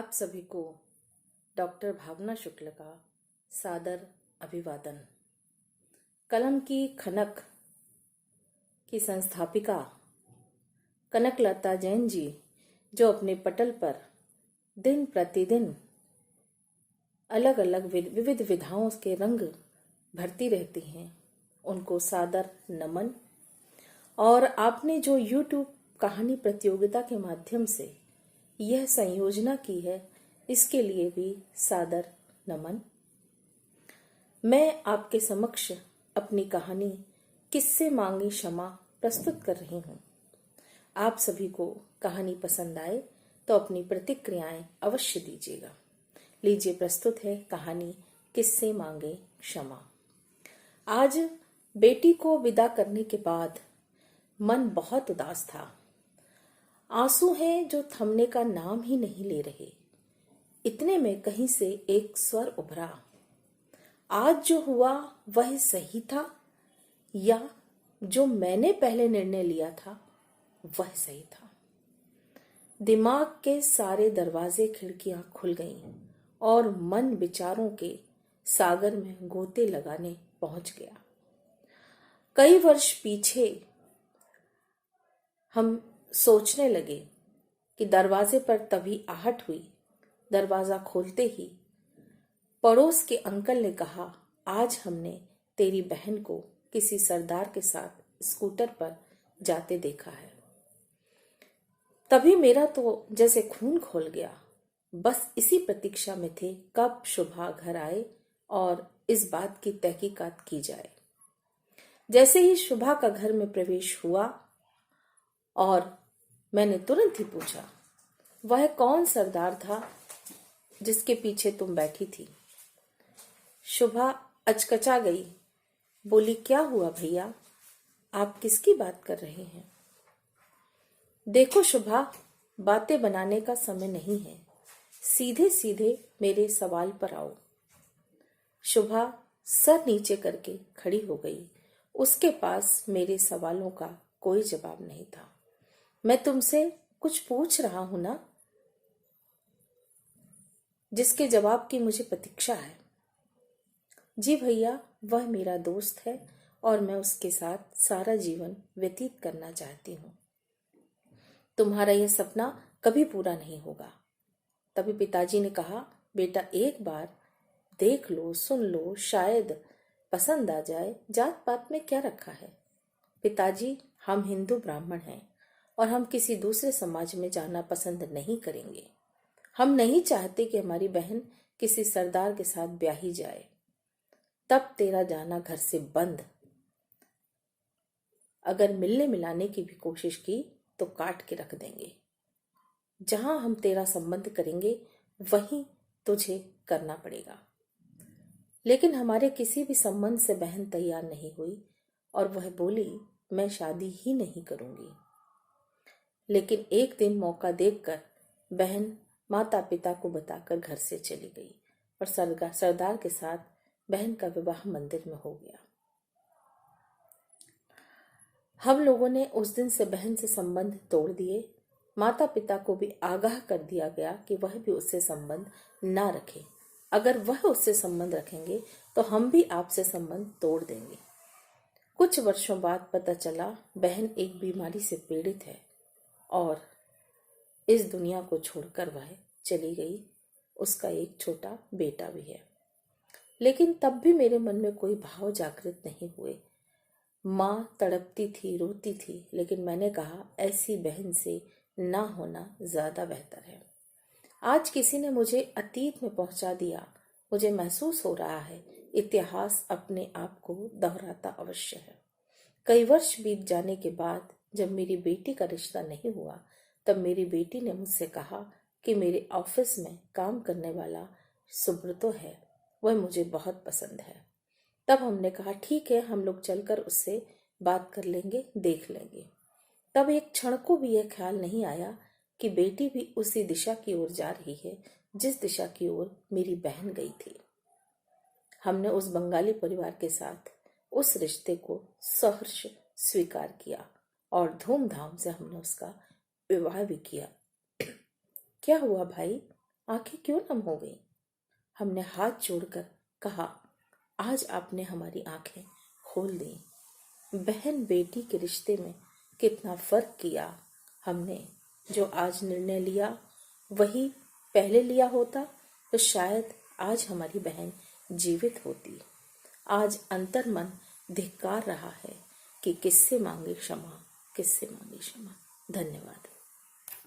आप सभी को डॉक्टर भावना शुक्ल का सादर अभिवादन। कलम की खनक की संस्थापिका कनकलता जैन जी, जो अपने पटल पर दिन प्रतिदिन अलग अलग विविध विधाओं के रंग भरती रहती हैं, उनको सादर नमन। और आपने जो YouTube कहानी प्रतियोगिता के माध्यम से यह संयोजना की है, इसके लिए भी सादर नमन। मैं आपके समक्ष अपनी कहानी किससे मांगी क्षमा प्रस्तुत कर रही हूँ। आप सभी को कहानी पसंद आए तो अपनी प्रतिक्रियाएं अवश्य दीजिएगा। लीजिए, प्रस्तुत है कहानी किससे मांगे क्षमा। आज बेटी को विदा करने के बाद मन बहुत उदास था। आंसू हैं जो थमने का नाम ही नहीं ले रहे। इतने में कहीं से एक स्वर उभरा। आज जो हुआ वह सही था, या जो मैंने पहले निर्णय लिया था वह सही था। दिमाग के सारे दरवाजे खिड़कियां खुल गईं और मन विचारों के सागर में गोते लगाने पहुंच गया। कई वर्ष पीछे हम सोचने लगे कि दरवाजे पर तभी आहट हुई। दरवाजा खोलते ही पड़ोस के अंकल ने कहा, आज हमने तेरी बहन को किसी सरदार के साथ स्कूटर पर जाते देखा है। तभी मेरा तो जैसे खून खोल गया। बस इसी प्रतीक्षा में थे कब शुभा घर आए और इस बात की तहकीकात की जाए। जैसे ही शुभा का घर में प्रवेश हुआ और मैंने तुरंत ही पूछा, वह कौन सरदार था जिसके पीछे तुम बैठी थी? शुभा अचकचा गई, बोली, क्या हुआ भैया, आप किसकी बात कर रहे हैं? देखो शुभा, बातें बनाने का समय नहीं है, सीधे सीधे मेरे सवाल पर आओ। शुभा सर नीचे करके खड़ी हो गई। उसके पास मेरे सवालों का कोई जवाब नहीं था। मैं तुमसे कुछ पूछ रहा हूं ना, जिसके जवाब की मुझे प्रतीक्षा है। जी भैया, वह मेरा दोस्त है और मैं उसके साथ सारा जीवन व्यतीत करना चाहती हूँ। तुम्हारा यह सपना कभी पूरा नहीं होगा। तभी पिताजी ने कहा, बेटा एक बार देख लो, सुन लो, शायद पसंद आ जाए। जात पात में क्या रखा है? पिताजी, हम हिंदू ब्राह्मण हैं और हम किसी दूसरे समाज में जाना पसंद नहीं करेंगे। हम नहीं चाहते कि हमारी बहन किसी सरदार के साथ ब्याही जाए। तब तेरा जाना घर से बंद। अगर मिलने मिलाने की भी कोशिश की तो काट के रख देंगे। जहां हम तेरा संबंध करेंगे वहीं तुझे करना पड़ेगा। लेकिन हमारे किसी भी संबंध से बहन तैयार नहीं हुई और वह बोली, मैं शादी ही नहीं करूंगी। लेकिन एक दिन मौका देखकर बहन माता पिता को बताकर घर से चली गई और सरदार के साथ बहन का विवाह मंदिर में हो गया। हम लोगों ने उस दिन से बहन से संबंध तोड़ दिए। माता पिता को भी आगाह कर दिया गया कि वह भी उससे संबंध ना रखें। अगर वह उससे संबंध रखेंगे तो हम भी आपसे संबंध तोड़ देंगे। कुछ वर्षों बाद पता चला बहन एक बीमारी से पीड़ित है और इस दुनिया को छोड़कर वह चली गई। उसका एक छोटा बेटा भी है। लेकिन तब भी मेरे मन में कोई भाव जागृत नहीं हुए। माँ तड़पती थी, रोती थी, लेकिन मैंने कहा, ऐसी बहन से ना होना ज्यादा बेहतर है। आज किसी ने मुझे अतीत में पहुंचा दिया। मुझे महसूस हो रहा है इतिहास अपने आप को दोहराता अवश्य है। कई वर्ष बीत जाने के बाद जब मेरी बेटी का रिश्ता नहीं हुआ, तब मेरी बेटी ने मुझसे कहा कि मेरे ऑफिस में काम करने वाला सुब्रतो है, वह मुझे बहुत पसंद है। तब हमने कहा, ठीक है, हम लोग चलकर उससे बात कर लेंगे, देख लेंगे। तब एक क्षण को भी यह ख्याल नहीं आया कि बेटी भी उसी दिशा की ओर जा रही है जिस दिशा की ओर मेरी बहन गई थी। हमने उस बंगाली परिवार के साथ उस रिश्ते को सहर्ष स्वीकार किया और धूमधाम से हमने उसका विवाह भी किया। क्या हुआ भाई, आंखें क्यों नम हो गई? हमने हाथ जोड़कर कहा, आज आपने हमारी आंखें खोल दी। बहन बेटी के रिश्ते में कितना फर्क किया हमने। जो आज निर्णय लिया वही पहले लिया होता तो शायद आज हमारी बहन जीवित होती। आज अंतर मन धिक्कार रहा है कि किससे मांगे क्षमा, किससे मांगे क्षमा। धन्यवाद।